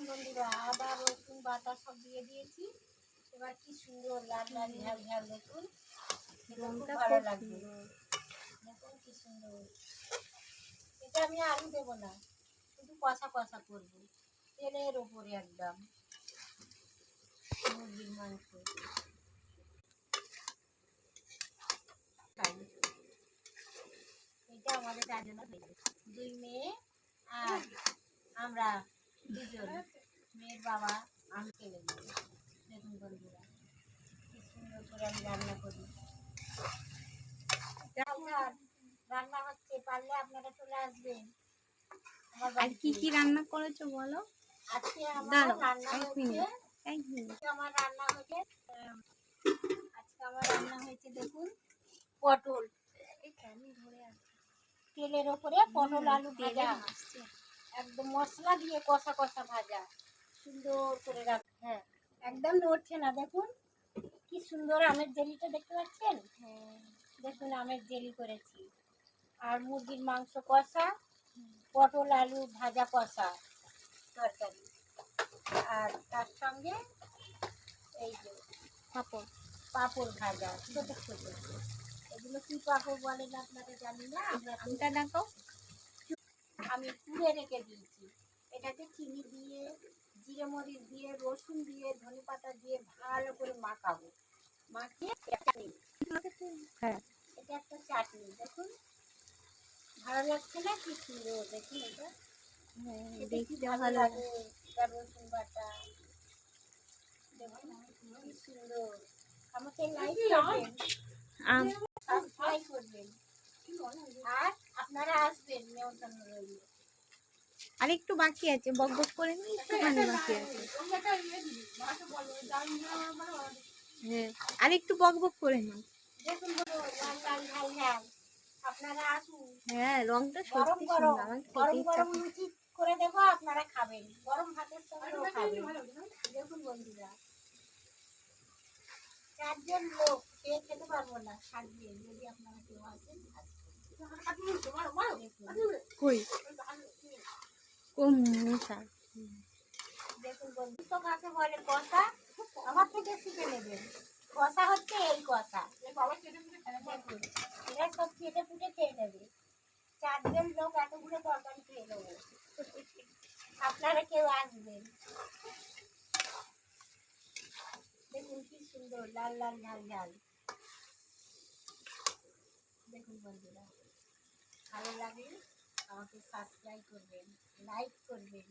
দেখুন বন্ধুরা, আদা রসুন বাটা সব দিয়ে দিয়েছি। এবার কি সুন্দর লাল লাল ঝাল ঝাল, দেখুন খুব ভালো লাগবে। দেখুন কি সুন্দর। এটা আমি আলু দেবো না, শুধু কষা কষা করবো তেলের ওপরে একদম। মুরগির মাংস এটা আমাদের চারজন, দুই মেয়ে আর আমরা দুজন, মেয়ের বাবা আমি খেলে দেবো। দেখুন বন্ধুরা কি সুন্দর করে আমি রান্না করি। রান্না হচ্ছে, পারলে আপনারা চলে আসবেন। আর কি কি রান্না করেছো বলো? আজকে আমার রান্না হয়েছে, আজকে আমার রান্না হয়েছে দেখুন পটল, তেলের ওপরে পটল আলু ভাজা, একদম মশলা দিয়ে কষা কষা ভাজা, সুন্দর করে হ্যাঁ একদম নড়ছে না। দেখুন কি সুন্দর আমের জেলিটা দেখতে পাচ্ছেন? দেখুন আমের জেলি করেছি। আর মুরগির মাংস কষা, পটল আলু ভাজা কষা তরকারি, আর তার সঙ্গে এই যে পাঁপড় ভাজা ছোট ছোট। এগুলো কি পাঁপড় বলেন আপনারা জানি না, আমরা দেখো আমি পুড়ে রেখে দিয়েছি। এটাকে চিনি দিয়ে, জিরে মরিচ দিয়ে, রসুন দিয়ে, ধনে পাতা দিয়ে ভালো করে মাখাবো। মাখিয়ে হ্যাঁ এটা একটা চাটনি। দেখুন ভালো লাগছে না? কি সুন্দর দেখুন এটা, দেখতে ভালো ভালো লাগে। রসুন বাটা দেখুন কি সুন্দর। আমাকে লাইক করবেন, সাবস্ক্রাইব করবেন, আর আপনারা আসবেন, নেমন্তন্ন রইল। আর একটু বাকি আছে, বক বক করে নি, একটুখানি বাকি আছে। হ্যাঁ আর একটু বক বক করে নাও। দেখুন লাল লাল ঝাল ঝাল, আপনারা আসুন। হ্যাঁ রংটা গরম সত্যি গরম সুন্দর, আমার গরম খেতে ইচ্ছা গরম করছে। লুচি করে দেবো, আপনারা খাবেন গরম ভাতের সঙ্গেও খাবেন। দেখুন বন্ধুরা, চারজন লোক খেয়ে খেতে পারবো না, থাকবেন যদি আপনারা কেউ আসেন। কই কোন মশা? দেখুন বন্ধু, তো কাকে বলে কষা, আমার থেকে শিখে নেবেন। কষা হচ্ছে এই কষা। দেখুন এরা সব কেটে ফুটে খেয়ে নেবে। চারজন লোক এতগুলো তরকারি খেয়ে নেবো, আপনারা কেউ আসবেন। দেখুন কি সুন্দর লাল লাল ঝাল ঝাল। দেখুন বন্ধুরা, ভালো লাগলে আমাকে সাবস্ক্রাইব করবেন, লাইক করবেন।